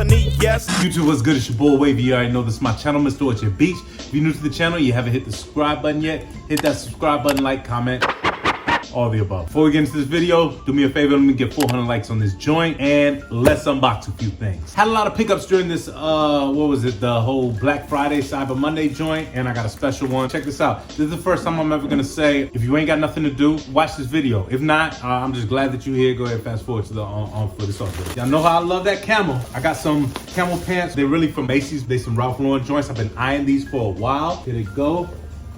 felony, yes. YouTube, what's good? It's your boy Wavy. You already know this is my channel, Mr. Orchard Beach. If you're new to the channel, you haven't hit the subscribe button yet, hit that subscribe button, like, comment, all the above. Before we get into this video, do me a favor, let me get 400 likes on this joint, and let's unbox a few things. Had a lot of pickups during this, the whole Black Friday, Cyber Monday joint, and I got a special one. Check this out. This is the first time I'm ever gonna say, if you ain't got nothing to do, watch this video. If not, I'm just glad that you're here. Go ahead, fast forward to the for this also. Y'all know how I love that camel. I got some camel pants. They're really from Macy's. They some Ralph Lauren joints. I've been eyeing these for a while. Here they go.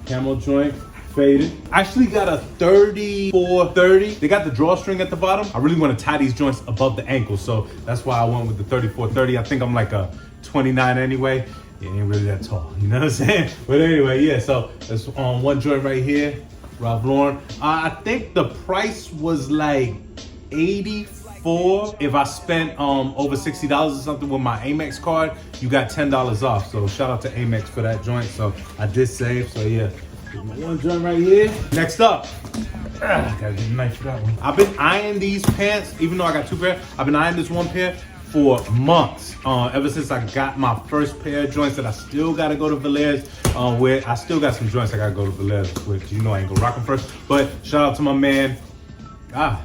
Camel joint. Faded. I actually got a 34-30. They got the drawstring at the bottom. I really want to tie these joints above the ankle, so that's why I went with the 34-30. I think I'm like a 29 anyway. It ain't really that tall, you know what I'm saying? But anyway, yeah, so that's on one joint right here, Ralph Lauren. I think the price was like 84. If I spent over $60 or something with my Amex card, you got $10 off. So shout out to Amex for that joint. So I did save, so yeah. One joint right here. Next up, gotta get a knife for that one. I've been eyeing these pants, even though I got two pair. I've been eyeing this one pair for months. Ever since I got my first pair of joints that I still gotta go to Valaire's with. I still got some joints I gotta go to Valaire's with. You know I ain't gonna rock them first. But shout out to my man.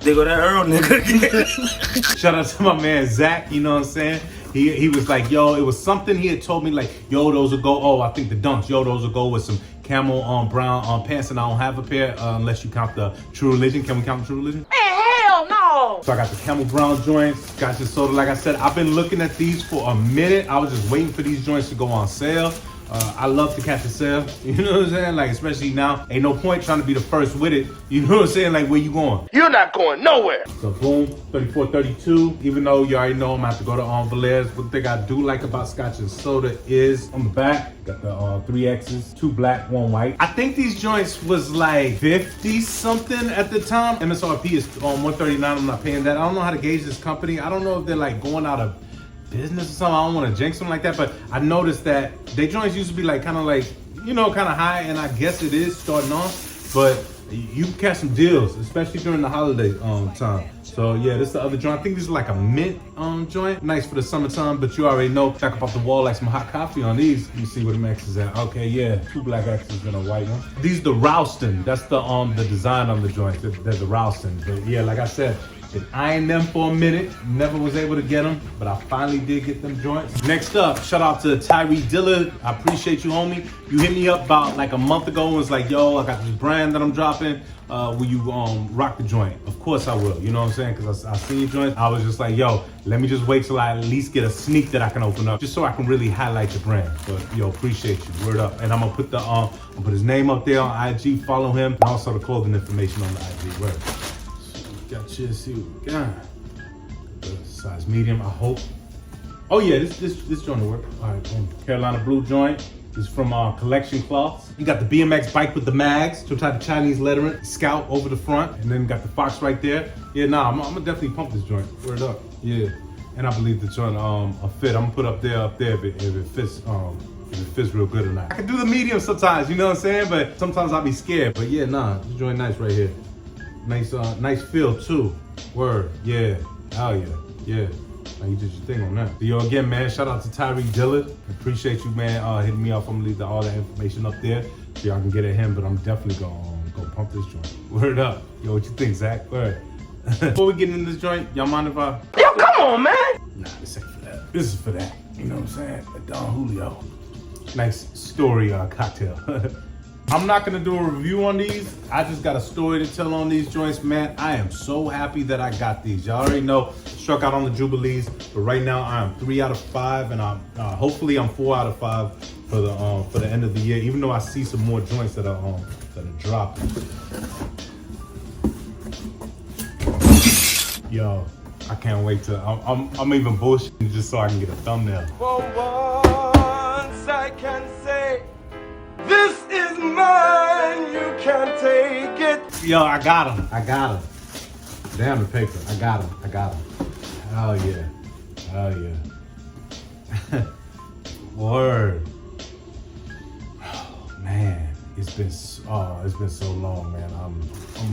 They go that Earl nigga. Shout out to my man Zach, you know what I'm saying? He was like, yo, it was something he had told me like, yo, those will go, oh, I think the dunks, yo, those will go with some camel brown pants, and I don't have a pair unless you count the True Religion. Can we count the True Religion? Hell no! So I got the camel brown joints, got this soda. Like I said, I've been looking at these for a minute. I was just waiting for these joints to go on sale. I love to catch a sale, you know what I'm saying? Like, especially now, ain't no point trying to be the first with it. You know what I'm saying? Like, where you going? You're not going nowhere. So boom, 34-32. Even though you already know I'm gonna have to go to Valaire's. One thing I do like about Scotch and Soda is on the back, got the 3 X's, 2 black, 1 white. I think these joints was like 50 something at the time. MSRP is on 139. I'm not paying that. I don't know how to gauge this company. I don't know if they're like going out of business or something. I don't want to jinx them like that, but I noticed that their joints used to be like kind of like, you know, kind of high, and I guess it is starting off, but you can catch some deals, especially during the holiday time. So yeah, this is the other joint. I think this is like a mint joint, nice for the summertime, but you already know, back up off the wall like some hot coffee on these. Let me see where the X is at. Okay, yeah, 2 black X's and a white one. These the Ralston. That's the design on the joint. They're the Ralston. But yeah, like I said, been eyeing them for a minute, never was able to get them, but I finally did get them joints. Next up, shout out to Tyree Dillard. I appreciate you, homie. You hit me up about like a month ago and was like, yo, I got this brand that I'm dropping. Will you rock the joint? Of course I will, you know what I'm saying? Because I seen your joint. I was just like, yo, let me just wait till I at least get a sneak that I can open up, just so I can really highlight the brand. But yo, appreciate you, word up. And I'm gonna put I'll put his name up there on IG, follow him, and also the clothing information on the IG, word. Got you, see what we got. Size medium, I hope. Oh yeah, this joint will work. All right, boom. Carolina blue joint. This is from Collection Cloths. You got the BMX bike with the mags, some type of Chinese lettering, Scout over the front, and then got the Fox right there. Yeah, nah, I'm gonna definitely pump this joint. Word up, yeah. And I believe the joint a fit. I'm gonna put up there if it fits. If it fits real good or not. I can do the medium sometimes, you know what I'm saying? But sometimes I'll be scared. But yeah, nah, this joint nice right here. Nice, nice feel too. Word, yeah, hell yeah, yeah. Now you did your thing on that. So yo, again, man, shout out to Tyree Dillard. Appreciate you, man, hitting me up. I'm gonna leave all that information up there so y'all can get at him. But I'm definitely gonna go pump this joint. Word up, yo, what you think, Zach? Word. Before we get into this joint, y'all mind if I? Yo, come on, man. Nah, this ain't for that. This is for that. You know what I'm saying? A Don Julio. Nice story cocktail. I'm not gonna do a review on these. I just got a story to tell on these joints, man. I am so happy that I got these. Y'all already know, struck out on the Jubilees, but right now I am 3 out of 5, and I'm hopefully I'm 4 out of 5 for the end of the year. Even though I see some more joints that are dropping. Yo, I can't wait to. I'm even bullshitting just so I can get a thumbnail. For once I can say, this is mine, you can't take it. Yo, I got him. Damn the paper, I got him. Hell yeah. Word. Oh, man, it's been so long, man. I'm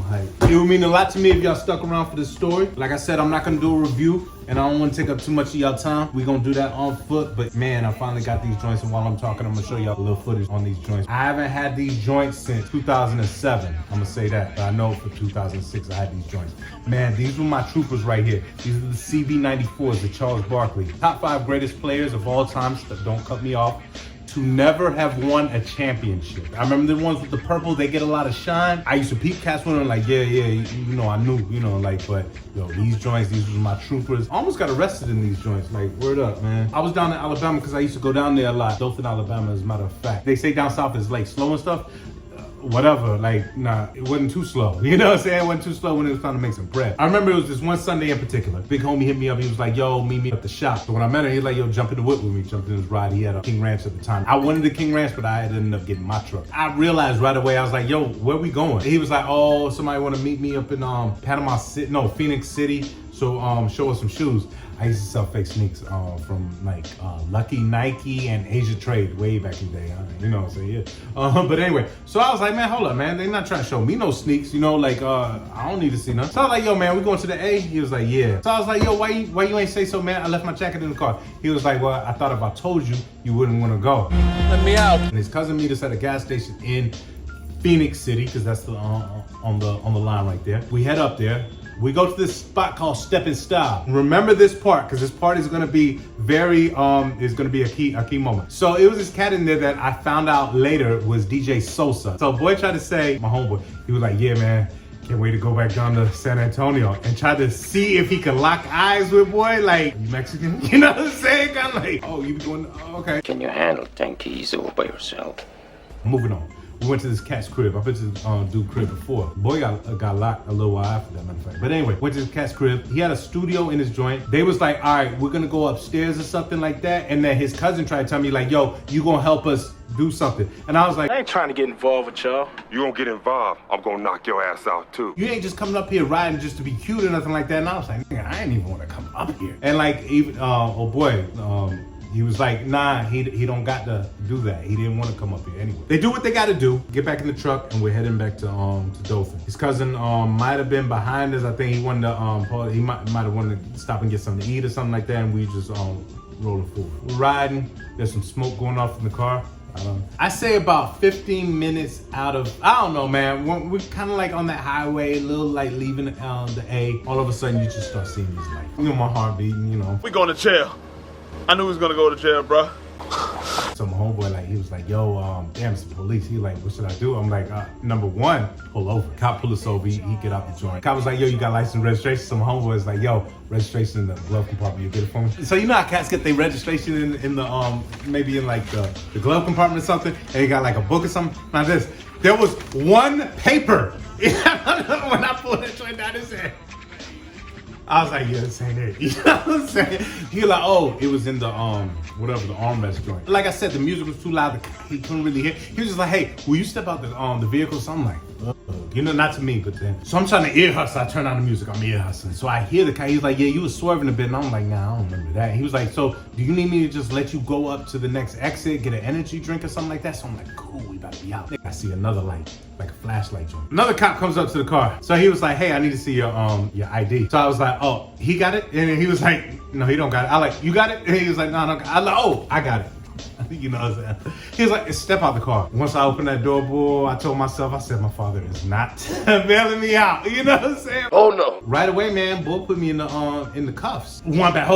hyped. It would mean a lot to me if y'all stuck around for this story. Like I said, I'm not gonna do a review, and I don't want to take up too much of y'all time. We gonna do that on foot, but man, I finally got these joints, and while I'm talking, I'm gonna show y'all a little footage on these joints. I haven't had these joints since 2007. I'm gonna say that, but I know for 2006 I had these joints. Man, these were my troopers right here. These are the CB94s, the Charles Barkley. Top 5 greatest players of all time, don't cut me off, to never have won a championship. I remember the ones with the purple, they get a lot of shine. I used to peep cats with them like, yeah, you know, I knew, you know, like, but yo, these joints, these were my troopers. I almost got arrested in these joints, like, word up, man. I was down in Alabama because I used to go down there a lot. Dothan, Alabama, as a matter of fact. They say down south is like slow and stuff. Whatever, like, nah, it wasn't too slow. You know what I'm saying? It wasn't too slow when it was time to make some bread. I remember it was this one Sunday in particular. Big homie hit me up. He was like, yo, meet me at the shop. So when I met him, he was like, yo, jump in the whip with me. Jumped in his ride. He had a King Ranch at the time. I wanted the King Ranch, but I ended up getting my truck. I realized right away, I was like, yo, where we going? He was like, oh, somebody want to meet me up in Panama City, no, Phoenix City. So show us some shoes. I used to sell fake sneaks from like Lucky, Nike, and Asia Trade way back in the day. You know what I'm saying? Yeah. But anyway, so I was like, man, hold up, man. They're not trying to show me no sneaks. You know, like I don't need to see none. So I was like, yo, man, we going to the A? He was like, yeah. So I was like, yo, why you ain't say so, man? I left my jacket in the car. He was like, well, I thought if I told you, you wouldn't want to go. Let me out. And his cousin meet us at a gas station in Phoenix City, because that's the on the line right there. We head up there. We go to this spot called Step and Style. Remember this part, because this part is gonna be very, is gonna be a key moment. So it was this cat in there that I found out later was DJ Sosa. So boy tried to say, my homeboy, he was like, yeah, man, can't wait to go back down to San Antonio, and tried to see if he could lock eyes with boy, like, you Mexican? You know what I'm saying? Kind of like, oh, you be going, oh, okay. Can you handle 10 keys all by yourself? Moving on. We went to this cat's crib. I've been to this dude crib before. Boy got locked a little while after that, matter of fact. But anyway, went to this cat's crib. He had a studio in his joint. They was like, all right, we're gonna go upstairs or something like that. And then his cousin tried to tell me like, yo, you gonna help us do something. And I was like, I ain't trying to get involved with y'all. You gonna get involved, I'm gonna knock your ass out too. you ain't just coming up here riding just to be cute or nothing like that. And I was like, nigga, I ain't even wanna come up here. And like, even, oh boy, he was like, nah, he don't got to do that. He didn't want to come up here anyway. They do what they got to do. Get back in the truck, and we're heading back to Dothan. His cousin might have been behind us. I think he wanted to he might have wanted to stop and get something to eat or something like that, and we just rolling forward. We're riding. There's some smoke going off in the car. I say about 15 minutes out of, I don't know, man. We're kind of like on that highway, a little like leaving the A. All of a sudden, you just start seeing these lights. You know, my heart beating. You know. We going to jail. I knew he was gonna go to jail, bro. So my homeboy, like, he was like, yo, damn, it's the police. He like, what should I do? I'm like, number one, pull over. Cop pull us over, he get out the joint. Cop was like, yo, you got license and registration? So my homeboy is like, yo, registration in the glove compartment, you get it for me? So you know how cats get their registration in the, maybe in like the glove compartment or something, and they got like a book or something? Now this, there was one paper. When I pulled that joint down his head. I was like, yeah, this ain't it. You know what I'm saying? He was like, oh, it was in the, whatever, the armrest joint. Like I said, the music was too loud. He couldn't really hear. He was just like, hey, will you step out the vehicle? So I'm like, you know, not to me, but then. So I'm trying to ear hustle. I turn on the music. I'm ear hustling. So I hear the guy. He's like, yeah, you was swerving a bit. And I'm like, nah, I don't remember that. He was like, so do you need me to just let you go up to the next exit, get an energy drink or something like that? So I'm like, cool, we about to be out. I see another light, like a flashlight joint. Another cop comes up to the car. So he was like, hey, I need to see your ID. So I was like, oh, he got it? And he was like, no, he don't got it. I like, you got it? And he was like, no, I don't got it. I like, oh, I got it. You know what I'm saying? He was like, step out the car. Once I opened that door, boy, I told myself, I said, my father is not bailing me out. You know what I'm saying? Oh no. Right away, man, boy put me in the cuffs. One back,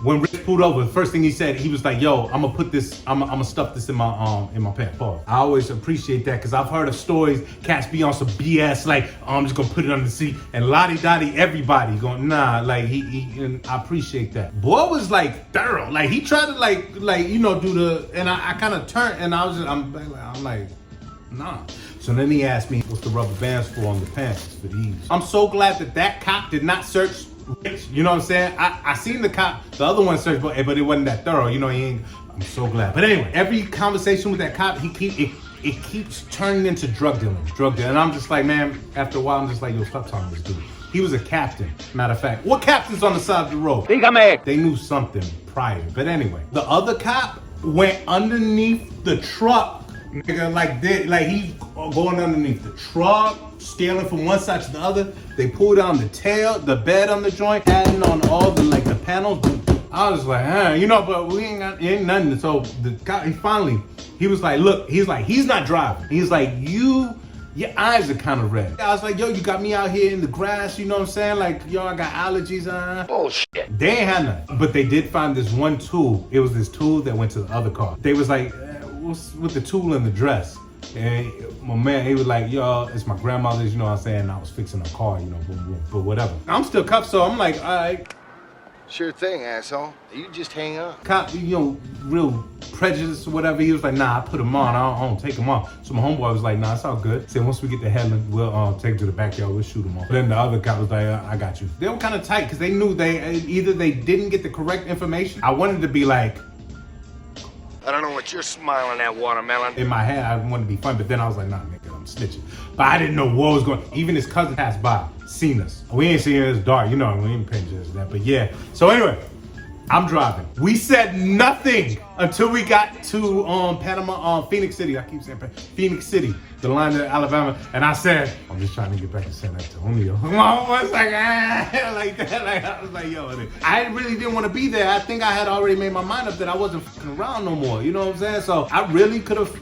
when Rich pulled over, the first thing he said, he was like, yo, I'm gonna stuff this in my pants. Pause. I always appreciate that, because I've heard of stories, cats be on some BS, like, oh, I'm just gonna put it under the seat, and lottie-dottie, everybody going, nah, like, and I appreciate that. Boy was like thorough, like, he tried to like, you know, do the, and I kind of turned, and I'm like, nah. So then he asked me, what's the rubber bands for on the pants? For these. I'm so glad that cop did not search Rich. You know what I'm saying? I seen the cop, the other one search, but it wasn't that thorough. You know, I'm so glad. But anyway, every conversation with that cop, it keeps turning into drug dealing. And I'm just like, man, after a while, I'm just like, yo, stop talking to this dude. He was a captain, matter of fact. What captain's on the side of the road? They knew something prior. But anyway, the other cop went underneath the truck, Nigga, like he's going underneath the truck, stealing from one side to the other. They pulled down the tail, the bed on the joint, adding on all the like the panels. I was like, you know, but we ain't nothing. So the guy, he was like, look, he's not driving. He's like, your eyes are kind of red. I was like, yo, you got me out here in the grass, you know what I'm saying? Like, yo, I got allergies. Bullshit. They ain't had nothing. But they did find this one tool. It was this tool that went to the other car. They was like, what's with the tool in the dress? And my man, he was like, yo, it's my grandmother's, you know what I'm saying? I was fixing a car, you know, but whatever. I'm still cuffed, so I'm like, all right. Sure thing, asshole. You just hang up. Cop, you know, real prejudice or whatever. He was like, nah, I put him on. I don't take him off. So my homeboy was like, nah, it's all good. Said once we get to Headland, we'll take him to the backyard. We'll shoot him off. Then the other cop was like, I got you. They were kind of tight because they knew either they didn't get the correct information. I wanted to be like, I don't know what you're smiling at, watermelon. in my head, I wanted to be fun, but then I was like, nah, nigga, I'm snitching. But I didn't know what was going on. Even his cousin passed by, seen us. We ain't seen it, it's dark, you know, we ain't paying attention to that. But yeah, so anyway, I'm driving. We said nothing until we got to Panama, Phoenix City. I keep saying Phoenix City, the line to Alabama. And I said, I'm just trying to get back to San Antonio. I was like, like that. Like, I was like, yo, I really didn't want to be there. I think I had already made my mind up that I wasn't fucking around no more. You know what I'm saying? So I really could have.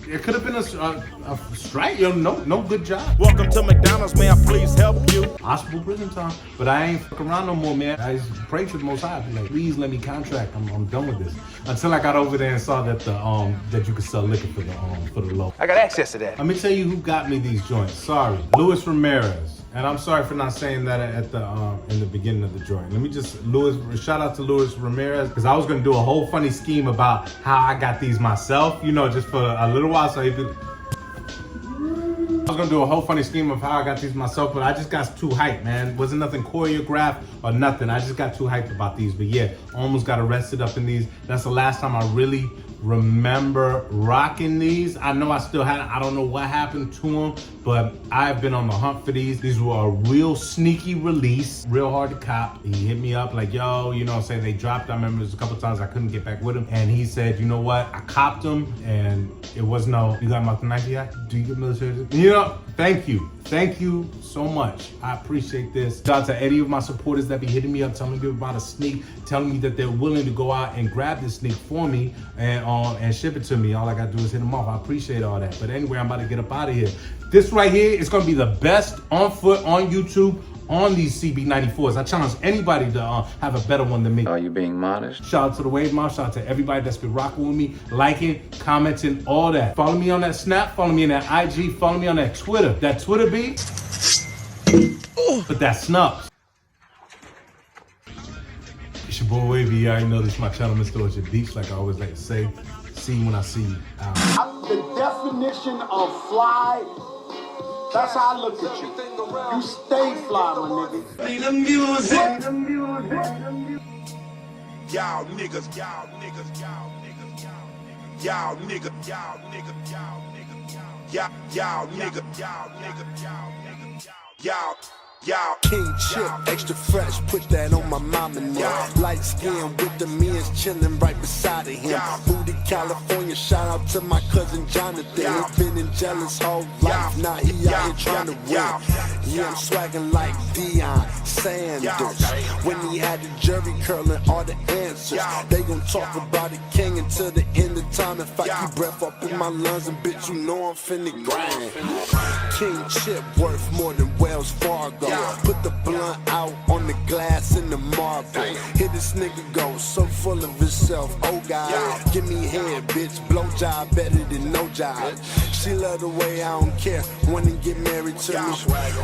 It could have been a strike, yo. No good job. Welcome to McDonald's, may I please help you? Hospital prison time, but I ain't fucking around no more, man. I just pray to the Most High, like, please let me contract. I'm done with this. Until I got over there and saw that that you could sell liquor for the low. I got access to that. Let me tell you who got me these joints. Sorry, Luis Ramirez. And I'm sorry for not saying that at the in the beginning of the joint. Let me just shout out to Luis Ramirez, because I was gonna do a whole funny scheme about how I got these myself, you know, just for a little while, so he could. I was gonna do a whole funny scheme of how I got these myself, but I just got too hyped, man. Wasn't nothing choreographed or nothing. I just got too hyped about these. But yeah, almost got arrested up in these. That's the last time I really remember rocking these. I know I still had, I don't know what happened to them, but I've been on the hunt for these. These were a real sneaky release, real hard to cop. He hit me up like, yo, you know what I'm saying? They dropped. I remember there's a couple times I couldn't get back with him. And he said, you know what? I copped them and it was no, you got my knife yet? Do you get military? You know, thank you. Thank you so much. I appreciate this. Shout out to any of my supporters that be hitting me up, telling me about a sneak, telling me that they're willing to go out and grab this sneak for me and ship it to me. All I gotta do is hit them off. I appreciate all that. But anyway, I'm about to get up out of here. This right here is gonna be the best on foot on YouTube on these CB94s. I challenge anybody to have a better one than me. Are you being modest? Shout out to the Wave Mob. Shout out to everybody that's been rocking with me, liking, commenting, all that. Follow me on that Snap. Follow me on that IG. Follow me on that Twitter. That Twitter beat, but that Snups. It's your boy Wavy. You already know this is my channel, Mr. Orchard Beach, like I always like to say. See you when I see you. The definition of fly, that's how I look at you. You stay fly, my nigga. Play the music. Y'all niggas, y'all niggas, y'all niggas, y'all niggas, y'all niggas, y'all niggas, y'all niggas, y'all niggas, y'all King Chip, extra fresh, put that on my mama now. Light skin with the men's chilling right beside of him. Booty California, shout out to my cousin Jonathan. He been in jealous whole life, now he out here trying to win. Yeah, I'm swagging like Deion Sanders. When he had the jury curling all the answers, they gon' talk about the king until the end of time. If I keep breath up in my lungs, and bitch, you know I'm finna grind. King Chip worth more than Wells Fargo. Put the blunt out on the glass in the marble. Hear this nigga go, so full of himself. Oh God, give me head, bitch. Blow job better than no job. She love the way I don't care. Wanna get married to me.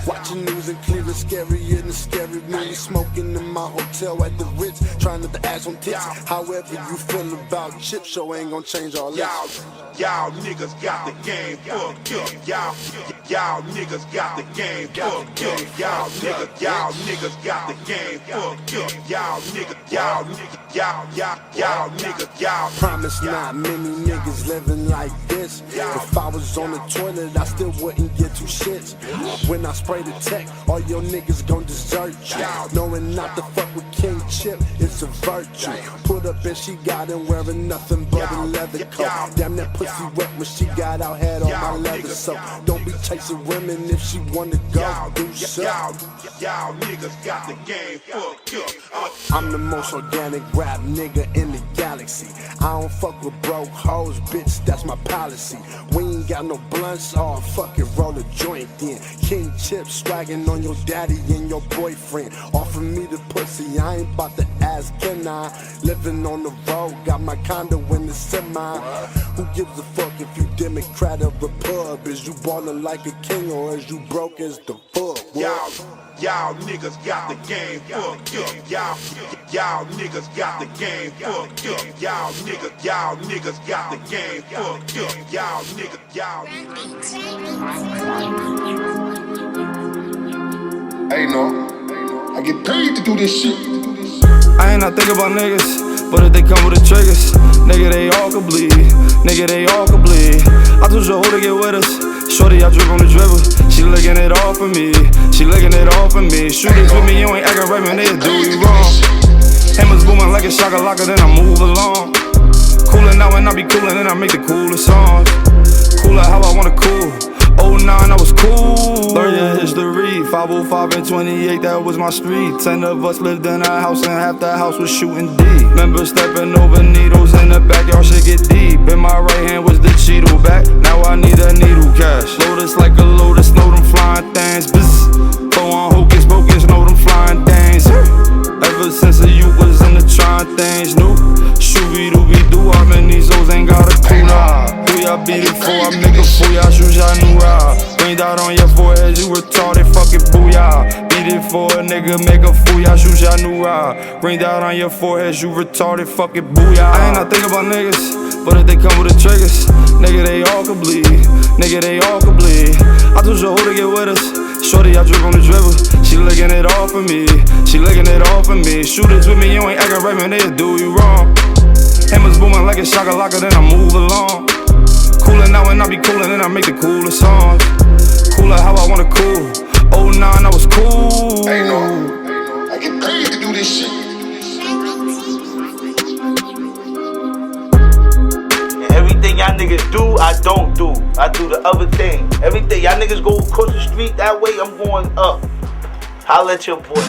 Watching news in Cleveland, scarier than scary movie. Smoking in my hotel at the Ritz, trying not to ass on tits. However you feel about Chip Show ain't gonna change all that. Y'all niggas got the game fucked up. Y'all niggas got the game fucked up. Y'all niggas got the game fucked up. Y'all niggas. Promise not many niggas living like this. If I was on the toilet, I still wouldn't get two shits. When I spray the tech, all your niggas gon' desert you. Knowing not to fuck with King chip, it's a virtue. Put up and she got him wearing nothing but a leather coat. Damn, that pussy wet when she got out, had on my leather soap. Don't be chasing women if she wanna go do so. Y'all niggas got the game fucked up. I'm the most organic rap nigga in the galaxy. I don't fuck with broke hoes, bitch, that's my policy. We ain't got no blunts, oh fuck it, roll a joint then. King Chips swagging on your daddy and your boyfriend. Offer me the pussy, I ain't bout to ask, can I? Living on the road, got my condo in the semi. Who gives a fuck if you Democrat or a pub? Is you ballin' like a king or is you broke as the fuck? Y'all niggas got the game fucked up. Y'all niggas got the game fucked up. Y'all niggas got the game fucked up. Y'all. Hey, no, I get paid to do this shit. I ain't not thinking about niggas, but if they come with the triggers, nigga, they all could bleed. Nigga, they all could bleed. I told your hoe to get with us. Shorty, I drip on the dribble. She licking it all for me. She licking it all for me. Shooters with me, you ain't acting right, man, they'll do you wrong. Hammers booming like a shaka-laka, then I move along. Coolin' now and I be coolin', then I make the coolest songs. Cool out how I wanna cool. 09, I was cool. Learn your history. 505 and 28, that was my street. 10 of us lived in a house and half the house was shooting D. Remember stepping over needles in the backyard, shit get deep. In my right hand was the Cheeto back. Now I need a needle cash. Lotus like a lotus, know them flying things. Bzz. Go on hocus pocus, know them flying things. Ever since the youth was in the trying things new. Shooby dooby doo, how many souls ain't got a clue now. Who y'all beat it for? I make a fool, y'all shoot y'all new ride. Rain out on your forehead, you retarded, fuck it, booyah. Beat it for a nigga, make a fool, y'all shoot y'all new ride. Rain out on your forehead, you retarded, fuck it, booyah. I ain't not thinking about niggas, but if they come with the triggers, nigga, they all could bleed. Nigga, they all could bleed. I told your hoe to get with us. Shorty, I drip on the dribble. She licking it all for me. She licking it all for me. Shooters with me, you ain't acting right, man, they'll do you wrong. Hammers booming like a shaka-laka, then I move along. Coolin' now and I be coolin', then I make the coolest songs. Cool out how I wanna cool. 09, I was cool. Hey, no, I get paid to do this shit. Everything y'all niggas do, I don't do. I do the other thing. Everything y'all niggas go across the street that way, I'm going up. Holla at your boy.